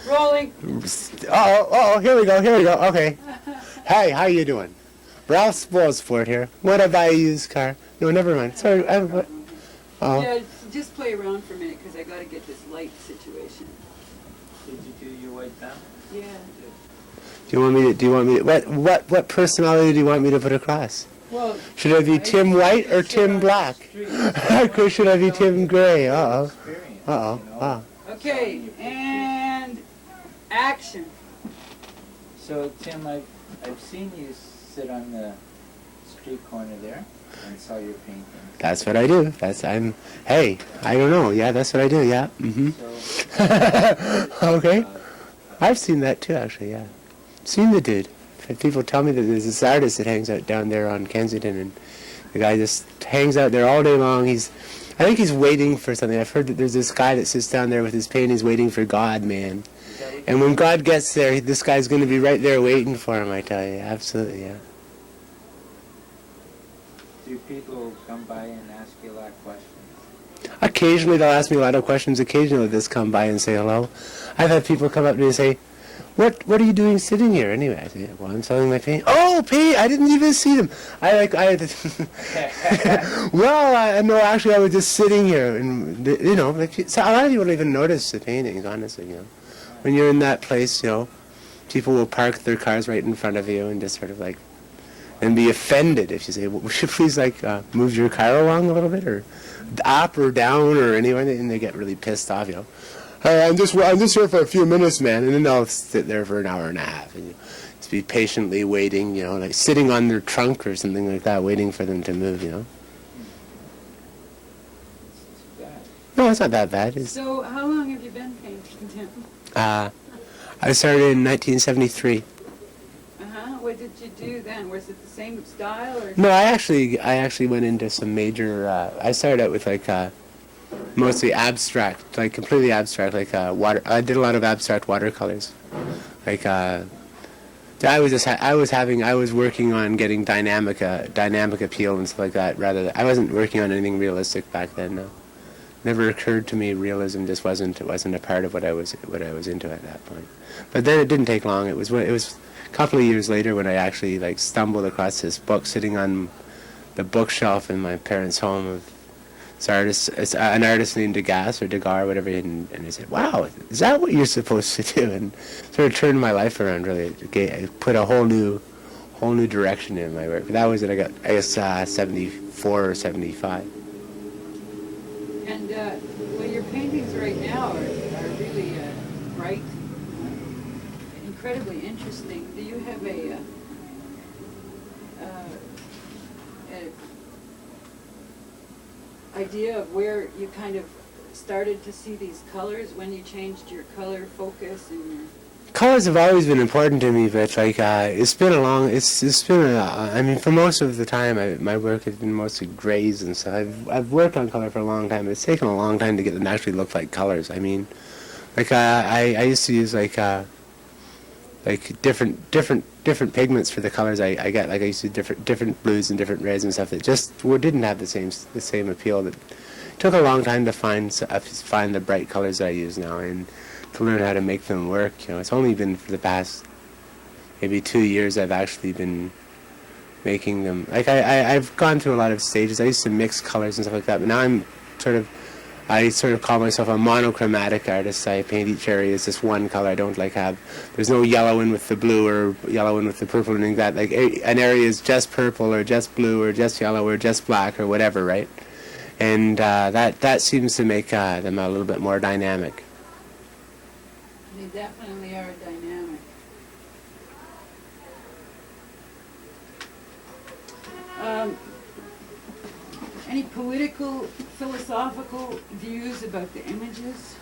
Rolling. Oh, here we go, okay. Hey, how you doing? Ralph Spoilsport here. What have I used car? No, never mind. Sorry, Yeah, just play around for a minute because I got to get this light situation. Did you do your white down? Yeah. Do you want me to, what personality do you want me to put across? Well, Should I be Tim White or Tim Black? Or should I be Tim Gray? Uh-oh. okay, and action. So, Tim, I've seen you sit on the street corner there and sell your paintings. That's what I do. Hey, I don't know. Yeah, that's what I do, yeah. So, Okay. I've seen that too, actually, yeah. Seen the dude. People tell me that there's this artist that hangs out down there on Kensington, and the guy just hangs out there all day long. I think he's waiting for something. I've heard that there's this guy that sits down there with his paintings waiting for God, man. And when God gets there, this guy's going to be right there waiting for him, I tell you. Absolutely, yeah. do people come by and ask you a lot of questions? Occasionally they'll ask me a lot of questions. Occasionally they'll just come by and say hello. I've had people come up to me and say, What are you doing sitting here anyway? I say, well, I'm selling my paint. Oh, paint! I didn't even see them. No, actually, I was just sitting here, and so a lot of people don't even notice the paintings. Honestly, when you're in that place, people will park their cars right in front of you and just sort of and be offended if you say, well, would you please move your car along a little bit, or up or down or anywhere, and they get really pissed off, Hey, I'm just here for a few minutes, man, and then they'll sit there for an hour and a half, and just be patiently waiting, like sitting on their trunk or something like that, waiting for them to move, No, it's not that bad. So, how long have you been painting, Tim? I started in 1973. What did you do then? Was it the same style, or? No, I actually went into some major. I started out with mostly abstract, completely abstract, water. I did a lot of abstract watercolors, I was working on getting dynamic appeal and stuff like that. I wasn't working on anything realistic back then. No, never occurred to me realism just wasn't a part of what I was into at that point. But then it didn't take long. It was a couple of years later when I actually stumbled across this book sitting on the bookshelf in my parents' home. It's an artist named Degas or Degas, whatever, and I said, "Wow, is that what you're supposed to do?" And sort of turned my life around. Really, put a whole new direction in my work. That was it. I guess 74 or 75. And your paintings right now are really bright, incredibly interesting. Do you have a idea of where you kind of started to see these colors, when you changed your color focus and your... Colors have always been important to me, but it's been for most of the time my work has been mostly grays and stuff. I've worked on color for a long time. It's taken a long time to get them to actually look like colors. I mean, I used to use different pigments for the colors I get. I used to do different blues and different reds and stuff that just didn't have the same appeal. That took a long time to find the bright colors that I use now and to learn how to make them work. It's only been for the past maybe 2 years I've actually been making them. I've gone through a lot of stages. I used to mix colors and stuff like that, but now I sort of call myself a monochromatic artist. I paint each area as just one color. I don't there's no yellow in with the blue or yellow in with the purple or anything like that. An area is just purple or just blue or just yellow or just black or whatever, right? And that seems to make them a little bit more dynamic. They definitely are dynamic. Any political, philosophical views about the images?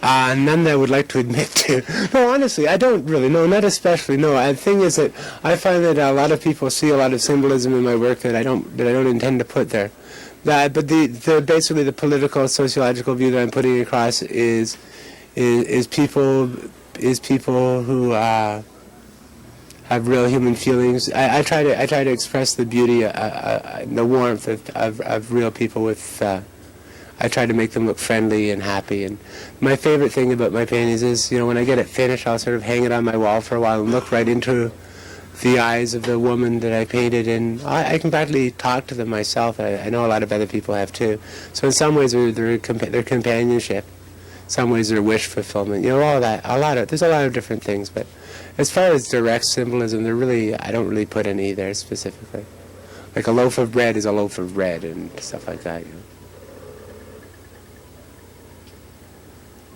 None that I would like to admit to. No, honestly, I don't really. No, not especially. No, the thing is that I find that a lot of people see a lot of symbolism in my work that I don't intend to put there. But basically the political, sociological view that I'm putting across is people who have real human feelings. I try to express the beauty, the warmth of real people with. I try to make them look friendly and happy. And my favorite thing about my paintings is, when I get it finished, I'll sort of hang it on my wall for a while and look right into the eyes of the woman that I painted, and I can practically talk to them myself. I know a lot of other people have too. So in some ways they're companionship. In some ways they're wish fulfillment. All that. There's a lot of different things, but as far as direct symbolism, I don't really put any there specifically. Like a loaf of bread is a loaf of bread and stuff like that.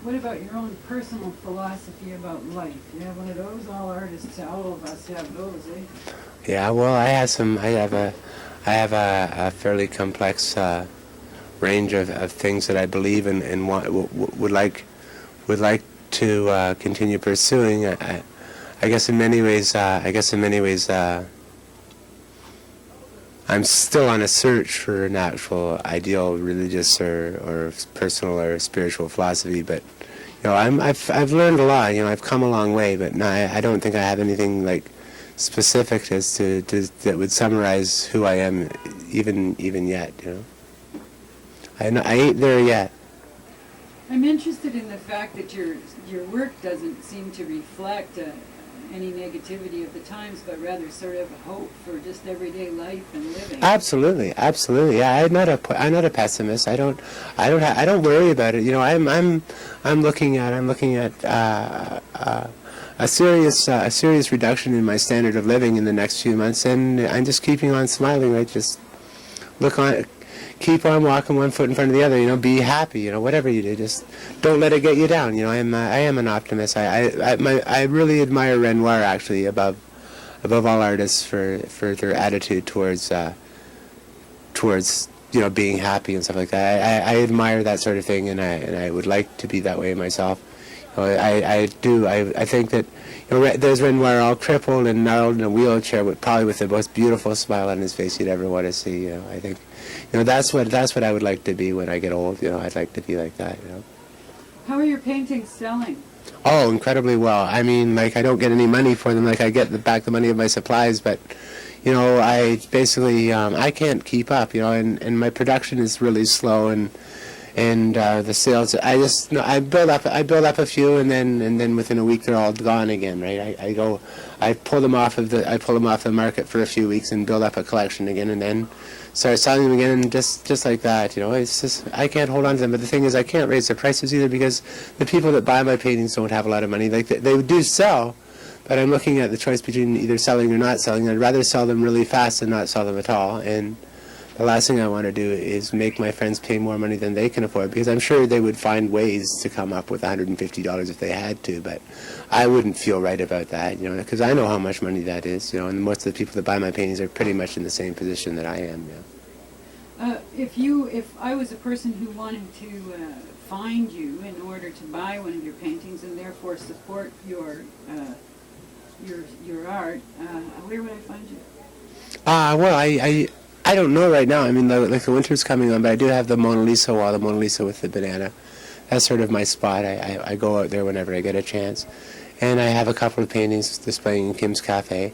What about your own personal philosophy about life? You have one of those? All artists, all of us have those, eh? Yeah, well, I have a fairly complex range of things that I believe in and would like to continue pursuing. I guess in many ways, I'm still on a search for an actual ideal religious or personal or spiritual philosophy, but I've learned a lot. I've come a long way, but no, I don't think I have anything like specific as to that would summarize who I am, even yet. I ain't there yet. I'm interested in the fact that your work doesn't seem to reflect any negativity of the times, but rather sort of a hope for just everyday life and living. Absolutely. Yeah, I'm not a pessimist. I don't worry about it. I'm looking at a serious reduction in my standard of living in the next few months, and I'm just keeping on smiling. Right, just keep on walking one foot in front of the other. Be happy. Whatever you do, just don't let it get you down. I am an optimist. I really admire Renoir actually above all artists for their attitude towards being happy and stuff like that. I admire that sort of thing, and I would like to be that way myself. I think that there's Renoir all crippled and gnarled in a wheelchair, but probably with the most beautiful smile on his face you'd ever want to see. I think that's what I would like to be when I get old. I'd like to be like that. How are your paintings selling? Oh, incredibly well. I mean, I don't get any money for them. I get back the money of my supplies, but I basically I can't keep up. And my production is really slow, and the sales. I build up a few, and then within a week they're all gone again. Right? I pull them off the market for a few weeks and build up a collection again, and then start selling them again, and just like that. It's just I can't hold on to them. But the thing is, I can't raise the prices either because the people that buy my paintings don't have a lot of money. Like they do sell, but I'm looking at the choice between either selling or not selling. I'd rather sell them really fast than not sell them at all. And the last thing I want to do is make my friends pay more money than they can afford, because I'm sure they would find ways to come up with $150 if they had to, but I wouldn't feel right about that, because I know how much money that is, and most of the people that buy my paintings are pretty much in the same position that I am. If I was a person who wanted to find you in order to buy one of your paintings and therefore support your art, where would I find you? Well, I don't know right now. I mean, the winter's coming on, but I do have the Mona Lisa wall, the Mona Lisa with the banana. That's sort of my spot. I go out there whenever I get a chance. And I have a couple of paintings displaying in Kim's Cafe.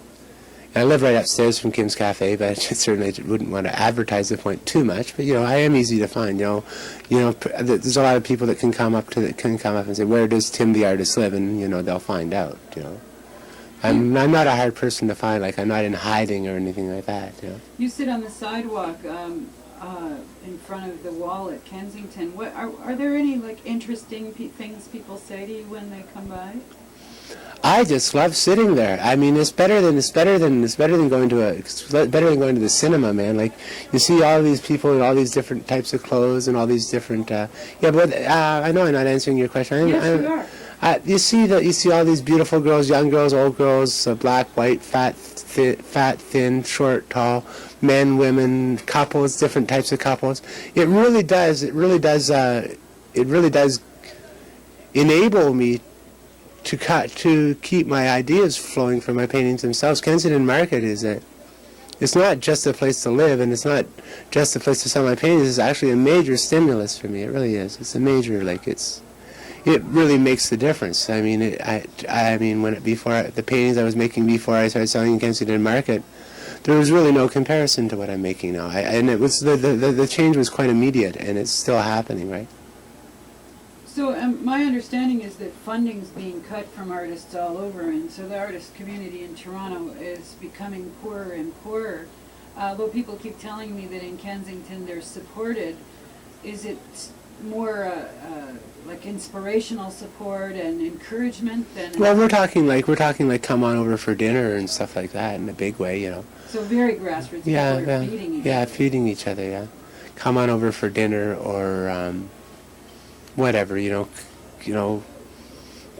And I live right upstairs from Kim's Cafe, but I certainly wouldn't want to advertise the point too much. But I am easy to find. There's a lot of people that can come up and say, "Where does Tim the artist live?" And they'll find out. I'm not a hard person to find. I'm not in hiding or anything like that. You sit on the sidewalk in front of the wall at Kensington. What are there any interesting things people say to you when they come by? I just love sitting there. I mean, it's better than going to the cinema, man. You see all these people in all these different types of clothes and all these different. But I know I'm not answering your question. Yes, you are. You see all these beautiful girls, young girls, old girls, black, white, fat, thin, short, tall, men, women, couples, different types of couples. It really does enable me to keep my ideas flowing from my paintings themselves. Kensington Market it's not just a place to live, and it's not just a place to sell my paintings. It's actually a major stimulus for me. It really is. It's a major it really makes the difference. I mean, before the paintings I was making before I started selling in Kensington Market, there was really no comparison to what I'm making now. And it was the change was quite immediate, and it's still happening, right? So my understanding is that funding's being cut from artists all over, and so the artist community in Toronto is becoming poorer and poorer. Though people keep telling me that in Kensington they're supported, is it more like inspirational support and encouragement than? Well, we're talking like come on over for dinner and stuff like that in a big way, you know. So very grassroots. Yeah, People are yeah, feeding each yeah, other. feeding each other. Yeah, come on over for dinner or whatever, you know.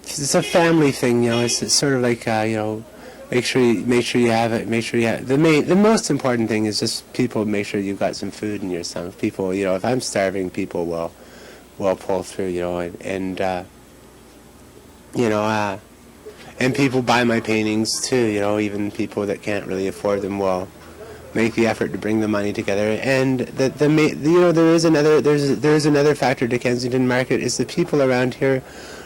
It's a family thing, you know. It's sort of like you know, make sure you have it. Make sure you have the most important thing is just people make sure you've got some food in your stomach. People, you know, if I'm starving, people will pull through, you know, and you know, and people buy my paintings too, you know. Even people that can't really afford them will make the effort to bring the money together. And you know, there's another factor to Kensington Market is the people around here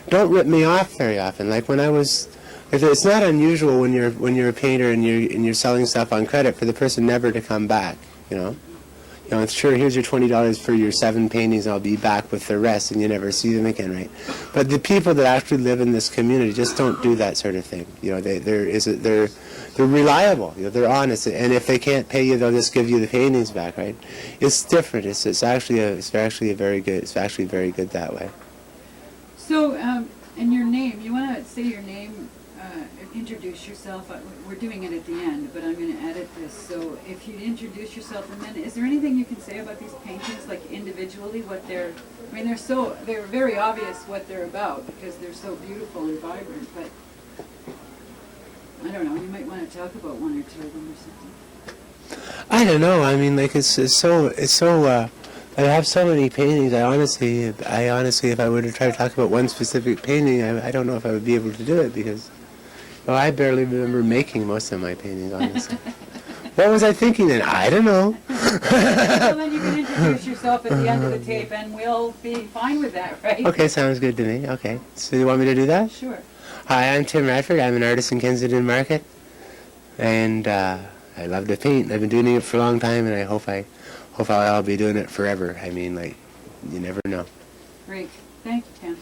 don't rip me off very often. Like when I was, if it's not unusual when you're a painter and you're selling stuff on credit for the person never to come back, you know. You know, it's sure, here's your $20 for your 7 paintings, I'll be back with the rest, and you never see them again, right? But the people that actually live in this community just don't do that sort of thing. You know, they're reliable, you know, they're honest, and if they can't pay you, they'll just give you the paintings back, right? It's different. It's actually very good that way. So, and your name, you want to say your name, introduce yourself. We're doing it at the end, but I'm going to edit this. So if you'd introduce yourself, and then is there anything you can say about these paintings, like individually, what they're, I mean, they're very obvious what they're about because they're so beautiful and vibrant, but I don't know, you might want to talk about one or two of them or something. I don't know. I mean, like it's so. I have so many paintings. I honestly, if I were to try to talk about one specific painting, I don't know if I would be able to do it because, well, I barely remember making most of my paintings, honestly. What was I thinking then? I don't know. Well, then you can introduce yourself at the end of the tape, and we'll be fine with that, right? Okay, sounds good to me. Okay, so you want me to do that? Sure. Hi, I'm Tim Radford. I'm an artist in Kensington Market, and I love to paint. I've been doing it for a long time, and I hope I'll be doing it forever. I mean, like, you never know. Great. Thank you, Ken.